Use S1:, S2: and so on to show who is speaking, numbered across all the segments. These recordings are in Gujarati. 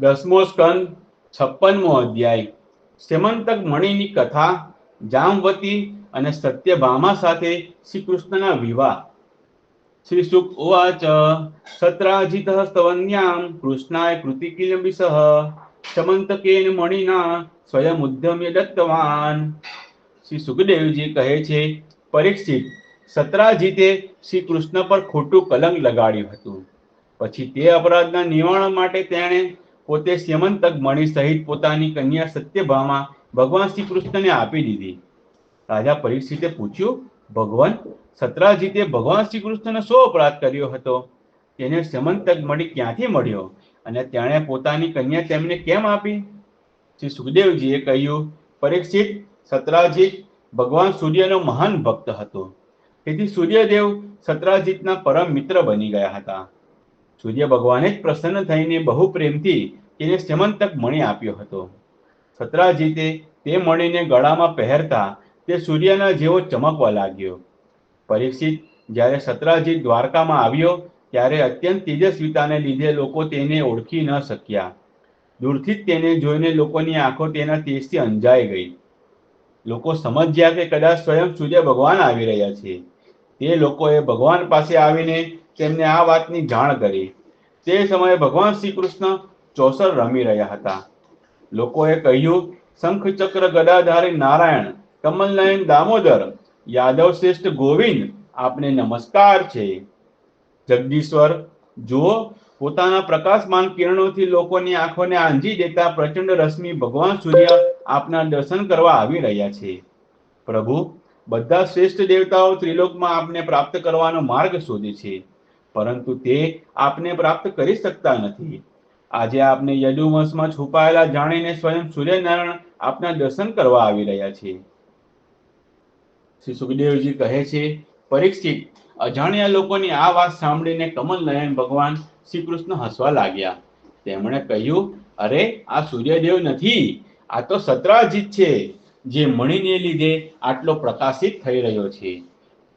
S1: દસમો સ્કંદ 56મો અધ્યાય સેમંતક મણિની કથા જામવતી અને સત્યભામા સાથે શ્રી કૃષ્ણના વિવાહ। શ્રી શુક ઉવાચ સત્રાજીતઃ સ્તવન્યામ કૃષ્ણાય કૃતિકિલંબિસઃ સમંતકેન મણિના સ્વયં ઉદ્યમ્ય દત્તવાન। શ્રી સુખદેવજી કહે છે, પરીક્ષિત, સત્રાજીતે શ્રી કૃષ્ણ પર ખોટું કલંક લગાડ્યું હતું। પછી તે અપરાધના નિવારણ માટે તેણે પોતે સ્યમંતક મણિ સહિત પોતાની કન્યા સત્યભામા ભગવાન શ્રી કૃષ્ણને આપી દીધી। રાજા પરીક્ષિતે પૂછ્યું, ભગવાન, સત્રાજીતે ભગવાન શ્રી કૃષ્ણનો શો અપરાધ કર્યો હતો? તેને સ્યમંતક મણિ ક્યાંથી મળ્યો અને તેણે પોતાની કન્યા તેમને કેમ આપી? શ્રી સુખદેવજીએ કહ્યું, પરીક્ષિત, સત્રાજીત ભગવાન સૂર્યનો મહાન ભક્ત હતો। તેથી સૂર્યદેવ સત્રાજીતના પરમ મિત્ર બની ગયા હતા। સૂર્ય ભગવાને જ પ્રસન્ન થઈને બહુ પ્રેમથી તેને સ્યમંતક મણિ આપ્યો હતો। સત્રાજીતે તે મણિને ગળામાં પહેરતા તે સૂર્યના જેવો ચમકવા લાગ્યો। પરીક્ષિત, જ્યારે સત્રાજીત દ્વારકામાં આવ્યો ત્યારે અત્યંત તેજસ્વીતાને લીધે લોકો તેને ઓળખી ન શક્યા। દૂરથી જ તેને જોઈને લોકોની આંખો તેના તેજથી અંજાઈ ગઈ। લોકો સમજ્યા કે કદાચ સ્વયં સૂર્ય ભગવાન આવી રહ્યા છે। તે લોકોએ ભગવાન પાસે આવીને તેમને આ વાતની જાણ કરી। તે સમયે ભગવાન શ્રી કૃષ્ણ ચોસર રમી રહ્યા હતા। લોકોએ કહ્યું, શંખ ચક્ર ગદાધારી નારાયણ, કમલનયન દામોદર, યાદવ શ્રેષ્ઠ ગોવિંદ, આપને નમસ્કાર છે। જગદીશ્વર, જુઓ, પોતાના પ્રકાશમાન કિરણોથી લોકોની આંખોને આંજી દેતા પ્રચંડ રશ્મિ ભગવાન સૂર્ય આપના દર્શન કરવા આવી રહ્યા છે। પ્રભુ, બધા શ્રેષ્ઠ દેવતાઓ ત્રિલોકમાં આપને પ્રાપ્ત કરવાનો માર્ગ શોધે છે, પરંતુ તે આપને પ્રાપ્ત કરી શકતા નથી। આજે આપને યદુવંશમાં છુપાયેલા જાણીને સ્વયં સૂર્યનારાયણ આપના દર્શન કરવા આવી રહ્યા છે। શ્રી સુખદેવજી કહે છે, પરીક્ષિત, અજાણ્યા લોકોની આ વાત સાંભળીને કમલનયન ભગવાન શ્રી કૃષ્ણ હસવા લાગ્યા। તેમણે કહ્યું, અરે, આ સૂર્યદેવ નથી, આ તો સત્રાજીત છે, જે મણિને લીધે આટલો પ્રકાશિત થઈ રહ્યો છે।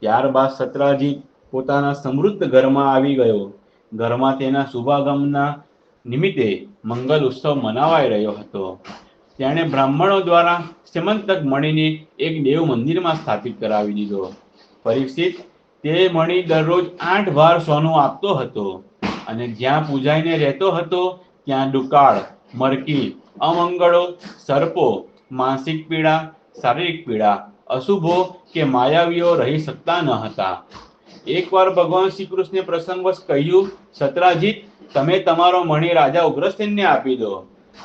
S1: ત્યારબાદ સત્રાજીત પોતાના સમૃદ્ધ ઘરમાં આવી ગયો। ઘરમાં તેના શુભાગમનના નિમિત્તે મંગલ ઉત્સવ મનાવાઈ રહ્યો હતો। તેણે બ્રાહ્મણો દ્વારા સ્યમંતક મણિને એક દેવ મંદિરમાં સ્થાપિત કરાવી દીધો। પરીક્ષિત, તે મણિ દરરોજ 8 ભાર સોનું આપતો હતો અને જ્યાં પૂજાઈને રહેતો હતો ત્યાં દુકાળ, મરકી, અમંગળો, સર્પો, માનસિક પીડા, શારીરિક પીડા, અશુભો કે માયાવીઓ રહી શકતા ન હતા। એકવાર ભગવાન શ્રી કૃષ્ણે પ્રસંગવશ કહ્યું, સત્રાજીત, તમે તમારો મણિ રાજા ઉગ્રસેનને આપી દો।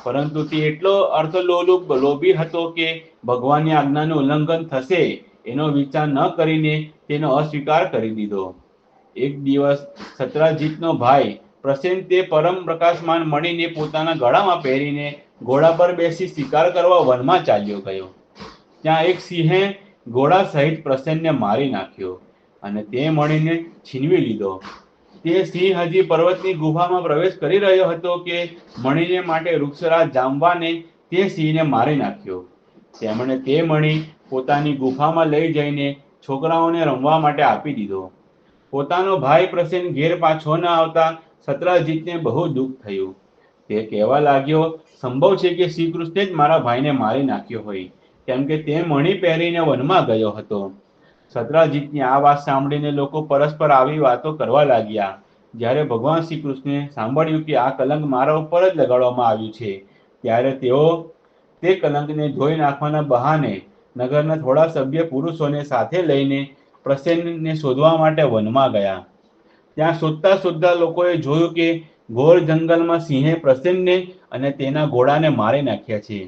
S1: પરંતુ તે એટલો અર્થલોલુપ લોભી હતો કે ભગવાનની આજ્ઞાનું ઉલ્લંઘન થશે એનો વિચાર ન કરીને તેનો અસ્વીકાર કરી દીધો। એક દિવસ સત્રાજીતનો ભાઈ પ્રસેન તે પરમ પ્રકાશમાન મણિને પોતાના ગળામાં પહેરીને ઘોડા પર બેસી શિકાર કરવા વનમાં ચાલ્યો ગયો। ત્યાં એક સિંહે ઘોડા સહિત પ્રસેનને મારી નાખ્યો અને તે મણિને છીનવી લીધો। તે સિંહ હજી પર્વતની ગુફામાં પ્રવેશ કરી રહ્યો હતો કે મણિને માટે વૃક્ષરાજ જામવાને તે સિંહને મારી નાખ્યો। તેમણે તે મણિ પોતાની ગુફામાં લઈ જઈને છોકરાઓને રમવા માટે આપી દીધો। પોતાનો ભાઈ પ્રસેન ઘેર પાછો ન આવતા સત્રાજીતને બહુ દુઃખ થયું। તે કહેવા લાગ્યો, સંભવ છે કે શ્રી કૃષ્ણે જ મારા ભાઈને મારી નાખ્યો હોય, કેમ કે તે મણિ પહેરીને વનમાં ગયો હતો। સત્રાજીતની આ વાત સાંભળીને લોકો પરસ્પર આવી વાતો કરવા લાગ્યા। જ્યારે ભગવાન શ્રી કૃષ્ણે સાંભળ્યું કે આ કલંક મારા ઉપર જ લગાડવામાં આવ્યું છે, ત્યારે તેઓ તે કલંકને ધોઈ નાખવાના બહાને નગરના થોડા સભ્ય પુરુષોને સાથે લઈને પ્રસેનને શોધવા માટે વનમાં ગયા। ત્યાં શોધતા શોધતા લોકોએ જોયું કે ઘોર જંગલમાં સિંહે પ્રસેનને અને તેના ઘોડાને મારી નાખ્યા છે।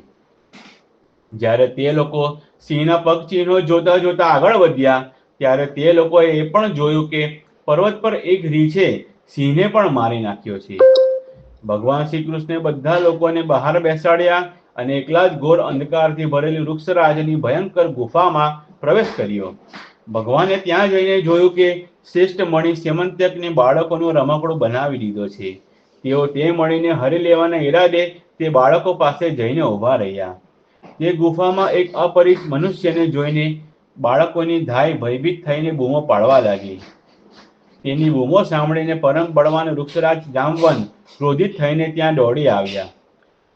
S1: જ્યારે તે લોકો સિંહના પગ ચિહ્નો જોતા જોતા આગળ વધ્યા ત્યારે તે લોકોએ એ પણ જોયું કે પર્વત પર એક રીંછે સિંહને પણ મારી નાખ્યો છે। ભગવાન શ્રી કૃષ્ણે બધા લોકોને બહાર બેસાડ્યા અને એકલા જ ઘોર અંધકારથી ભરેલી વૃક્ષરાજની ભયંકર ગુફામાં પ્રવેશ કર્યો। ભગવાને ત્યાં જઈને જોયું કે શ્રેષ્ઠ મણિ સ્યમંતકને બાળકોનું રમકડું બનાવી દીધો છે। તેઓ તે મણિને હરી લેવાના ઈરાદે તે બાળકો પાસે જઈને ઊભા રહ્યા। તે ગુફામાં એક અપરિચિત મનુષ્યને જોઈને બાળકોની ધાય ભયભીત થઈને બૂમો પાડવા લાગી। તેની બૂમો સાંભળીને પરમ બળવાન વૃક્ષરાજ જામવંત ક્રોધિત થઈને ત્યાં દોડી આવ્યા।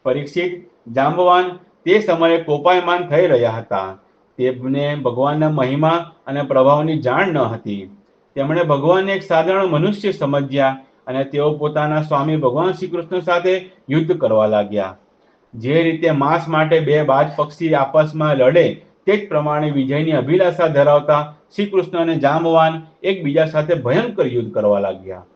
S1: પરીક્ષિત, જાંબવાન તે સમયે કોપાયમાન થઈ રહ્યા હતા. તેમને ભગવાનના મહિમા અને પ્રભાવની જાણ ન હતી. તેમણે ભગવાનને એક સાધારણ મનુષ્ય સમજ્યા અને તેઓ પોતાના સ્વામી ભગવાન શ્રી કૃષ્ણ સાથે યુદ્ધ કરવા લાગ્યા. જે રીતે માંસ માટે બે બાજ પક્ષી આપસમાં લડે તે જ પ્રમાણે વિજયની અભિલાષા ધરાવતા શ્રી કૃષ્ણ અને જાંબવાન એકબીજા સાથે ભયંકર યુદ્ધ કરવા લાગ્યા.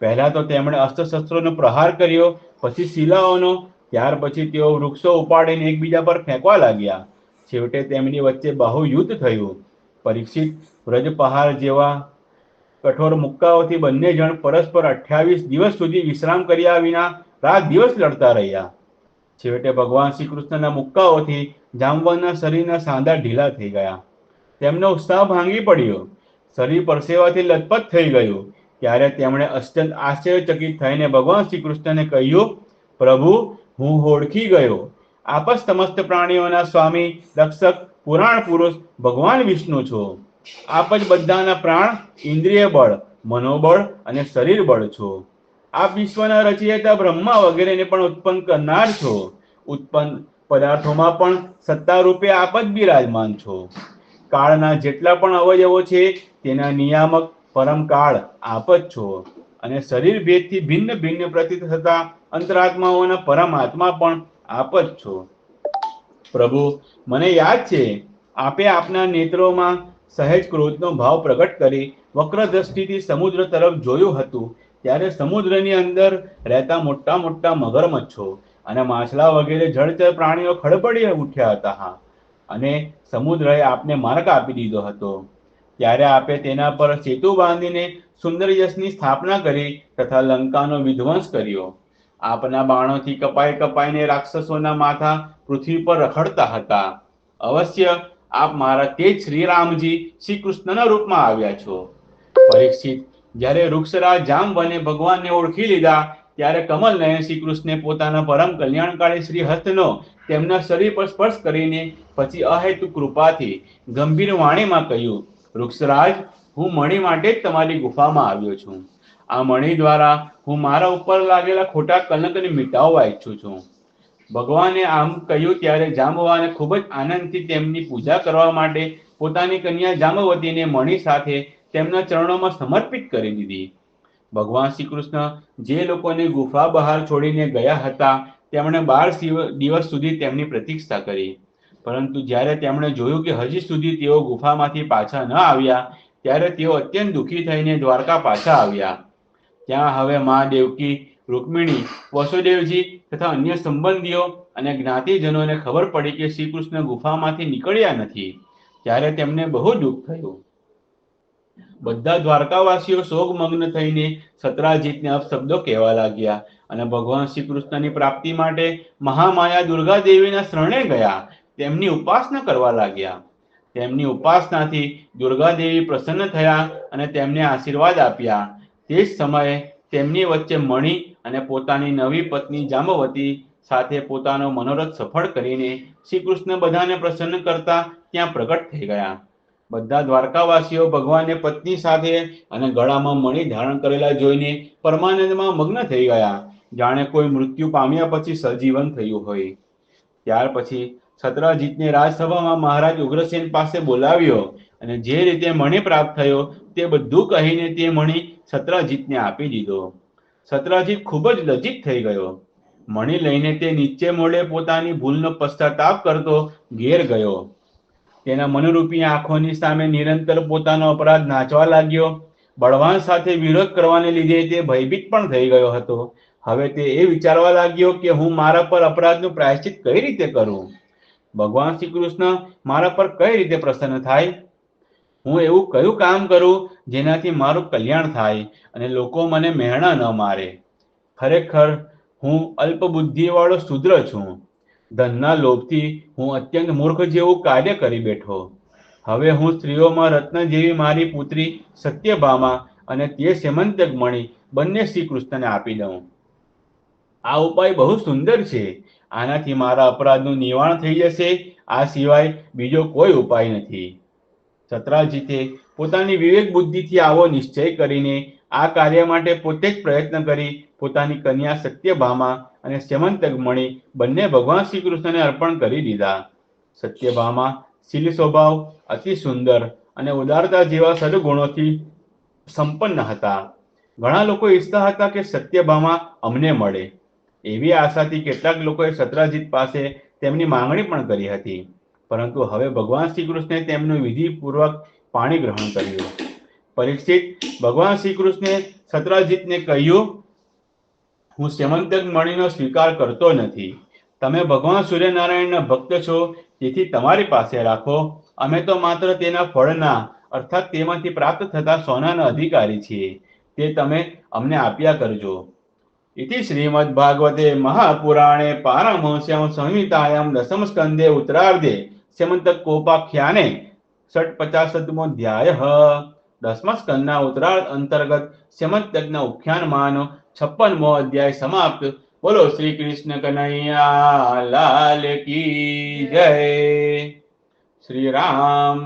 S1: પહેલા તો તેમણે અસ્ત્ર-શસ્ત્રોનો પ્રહાર કર્યો, પછી શિલાઓનો, ત્યાર પછી તેઓ વૃક્ષો ઉપાડીને એકબીજા પર ફેંકવા લાગ્યા. છેવટે તેમની વચ્ચે બાહુ યુદ્ધ થયું. પરીક્ષિત, વ્રજપહાર જેવા કઠોર મુક્કાઓથી બંને જણ પરસ્પર 28 દિવસ સુધી વિશ્રામ કર્યા વિના રાત દિવસ લડતા રહ્યા. છેવટે ભગવાન શ્રી કૃષ્ણના મુક્કાઓથી જાંબવાનના શરીરના સાંધા ઢીલા થઈ ગયા. તેમનો ઉત્સાહ ભાંગી પડ્યો, શરીર પરસેવાથી લથપથ થઈ ગયું. ત્યારે તેમણે અત્યંત આશ્ચર્યચકિત થઈને ભગવાન શ્રી કૃષ્ણને કહ્યું, પ્રભુ, હું ઓળખી ગયો. આપ જ સમસ્ત પ્રાણીઓના સ્વામી, રક્ષક, પુરાણ પુરુષ ભગવાન વિષ્ણુ છો. આપ જ બધાના પ્રાણ, ઇન્દ્રિય બળ, મનોબળ અને શરીર બળ છો. આપ વિશ્વના રચયિતા બ્રહ્મા વગેરેને પણ ઉત્પન્ન કરનાર છો. ઉત્પન્ન પદાર્થોમાં પણ સત્તા રૂપે આપ જ બિરાજમાન છો. કાળના જેટલા પણ અવયવો છે તેના નિયામક પરમ કાળ આપ જ છો. અને શરીર ભેદથી ભિન્ન ભિન્ન પ્રતીત થતા અંતરાત્માઓના પરમાત્મા પણ આપ જ છો. પ્રભુ, મને યાદ છે આપે આપના નેત્રોમાં સહેજ ક્રોધનો ભાવ પ્રગટ કરી વક્ર દ્રષ્ટિથી સમુદ્ર તરફ જોયું હતું. ત્યારે સમુદ્રની અંદર રહેતા મોટા મોટા મગરમચ્છો અને માછલા વગેરે જળચર પ્રાણીઓ ખડબડી ઉઠ્યા હતા અને સમુદ્રએ આપને માર્ગ આપી દીધો હતો. ત્યારે આપે તેના પર સેતુ બાંધીને સુંદર યશની સ્થાપના કરી તથા લંકાનો વિધ્વંસ કર્યો. આપના બાણોથી કપાઈ કપાઈને રાક્ષસોના માથા પૃથ્વી પર રખડતા હતા. અવશ્ય આપ મારા તેજ શ્રીરામજી શ્રી કૃષ્ણના રૂપમાં આવ્યા છો. પરીક્ષિત, જ્યારે વૃક્ષરાજ જાંબવાને ભગવાનને ઓળખી લીધા ત્યારે કમલ નયન શ્રી કૃષ્ણે પોતાના પરમ કલ્યાણકારી શ્રી હસ્તનો તેમના શરીર પર સ્પર્શ કરીને પછી અહેતુક કૃપાથી ગંભીર વાણીમાં કહ્યું, વૃક્ષરાજ, હું મણિ માટે જ તમારી ગુફામાં આવ્યો છું. આ મણિ દ્વારા હું મારા ઉપર લાગેલા ખોટા કલંકને મિટાવવા ઈચ્છું છું. ભગવાને આમ કહ્યું ત્યારે જાંબવાને ખૂબ જ આનંદથી તેમની પૂજા કરવા માટે પોતાની કન્યા જાંબવતીને મણિ સાથે તેમના ચરણોમાં સમર્પિત કરી દીધી. ભગવાન શ્રી કૃષ્ણ જે લોકોને ગુફા બહાર છોડીને ગયા હતા તેમણે 12 દિવસ સુધી તેમની પ્રતીક્ષા કરી. પરંતુ જ્યારે તેમણે જોયું કે હજી સુધી તેઓ ગુફામાંથી પાછા ન આવ્યા ત્યારે તેઓ અત્યંત દુઃખી થઈને દ્વારકા પાછા આવ્યા. ત્યાં હવે મા દેવકી, રૂકમિણી, વસુદેવજી તથા અન્ય સંબંધીઓ અને જ્ઞાતિજનોને ખબર પડી કે શ્રી કૃષ્ણ ગુફામાંથી નીકળ્યા નથી. ત્યારે તેમને બહુ દુઃખ થયું. બધા દ્વારકાવાસીઓ શોકમગ્ન થઈને સત્રાજીતને અપશબ્દો કહેવા લાગ્યા અને ભગવાન શ્રી કૃષ્ણની પ્રાપ્તિ માટે મહામાયા દુર્ગા દેવીના શરણે ગયા. તેમની ઉપાસના કરવા લાગ્યા. તેમની ઉપાસનાથી દુર્ગા દેવી પ્રસન્ન થયા અને તેમને આશીર્વાદ આપ્યા. તે જ સમયે તેમની વચ્ચે મણિ અને પોતાની નવી પત્ની જાંબવતી સાથે પોતાનો મનોરથ સફળ કરીને શ્રી કૃષ્ણ બધાને પ્રસન્ન કરતા ત્યાં પ્રગટ થઈ ગયા. બધા દ્વારકાવાસીઓ ભગવાનને પત્ની સાથે અને ગળામાં મણિ ધારણ કરેલા જોઈને પરમાનંદમાં મગ્ન થઈ ગયા, જાણે કોઈ મૃત્યુ પામ્યા પછી સજીવન થયું હોય. ત્યાર પછી સત્રાજીતને રાજસભામાં મહારાજ ઉગ્રસેન પાસે બોલાવ્યો અને જે રીતે મણિ પ્રાપ્ત થયો તે બધું કહીને તે મણિ સત્રાજીતને આપી દીધો. સત્રાજીત ખૂબ જ લજ્જિત થઈ ગયો. મણિ લઈને તે નીચે મોઢે પોતાની ભૂલનો પશ્ચાતાપ કરતો ઘેર ગયો. તેના મનરૂપી આંખોની સામે નિરંતર પોતાનો અપરાધ નાચવા લાગ્યો. બળવાન સાથે વિરોધ કરવાને લીધે તે ભયભીત પણ થઈ ગયો હતો. હવે તે એ વિચારવા લાગ્યો કે હું મારા પર અપરાધનું પ્રાયશ્ચિત કઈ રીતે કરું. ભગવાન શ્રી કૃષ્ણ મારા પર કઈ રીતે પ્રસન્ન થાય. હું એવું કયું કામ કરું જેનાથી મારું કલ્યાણ થાય અને લોકો મને મહેણા ન મારે. ખરેખર હું અલ્પ બુદ્ધિવાળો શૂદ્ર છું. ધનના લોભથી હું અત્યંત મૂર્ખ જેવું કાર્ય કરી બેઠો. હવે હું સ્ત્રીઓમાં રત્ન જેવી મારી પુત્રી સત્યભામા અને તે સેમંતક મણિ બંને શ્રી કૃષ્ણને આપી દઉં. આ ઉપાય બહુ સુંદર છે. આનાથી મારા અપરાધનું નિવારણ થઈ જશે. આ સિવાય બીજો કોઈ ઉપાય નથી. સત્રાજીતે પોતાની વિવેક બુદ્ધિથી આવો નિશ્ચય કરીને આ કાર્ય માટે પોતે જ પ્રયત્ન કરી પોતાની કન્યા સત્યભામા અને સ્યમંતક મણિ બંને ભગવાન શ્રી કૃષ્ણને અર્પણ કરી દીધા. સત્યભામા શીલ સ્વભાવ, અતિ સુંદર અને ઉદારતા જેવા સદગુણોથી સંપન્ન હતા. ઘણા લોકો ઈચ્છતા હતા કે સત્યભામા અમને મળે. એવી આશાથી કેટલાક લોકોએ સત્રાજીત પાસે તેમની માંગણી પણ કરી હતી. પરંતુ હવે ભગવાન શ્રી કૃષ્ણે તેમનું વિધિપૂર્વક પાણી ગ્રહણ કર્યું. પરીક્ષિત, ભગવાન શ્રી કૃષ્ણે સત્રાજીતને કહ્યું, હું સ્યમંતક મણિનો સ્વીકાર કરતો નથી. તમે ભગવાન સૂર્યનારાયણના ભક્ત છો, તેથી તમારી પાસે રાખો. અમે તો માત્ર તેના ફળના અર્થાત તેમાંથી પ્રાપ્ત થતા સોનાના અધિકારી છીએ. તે તમે અમને આપ્યા કરજો. इति श्रीमद्भागवते महापुराणे पारमहंस्यां संहितायां दशम स्कन्धे उत्तरार्धे स्यमन्तकोपाख्याने 50-50मोऽध्यायः. दसमा स्कन्धना उत्तरार्ध अंतर्गत स्यमन्तकना उपाख्यानमानो 56मो अध्याय समाप्त. बोलो श्री कृष्ण कन्हैया लाल की जय. श्री राम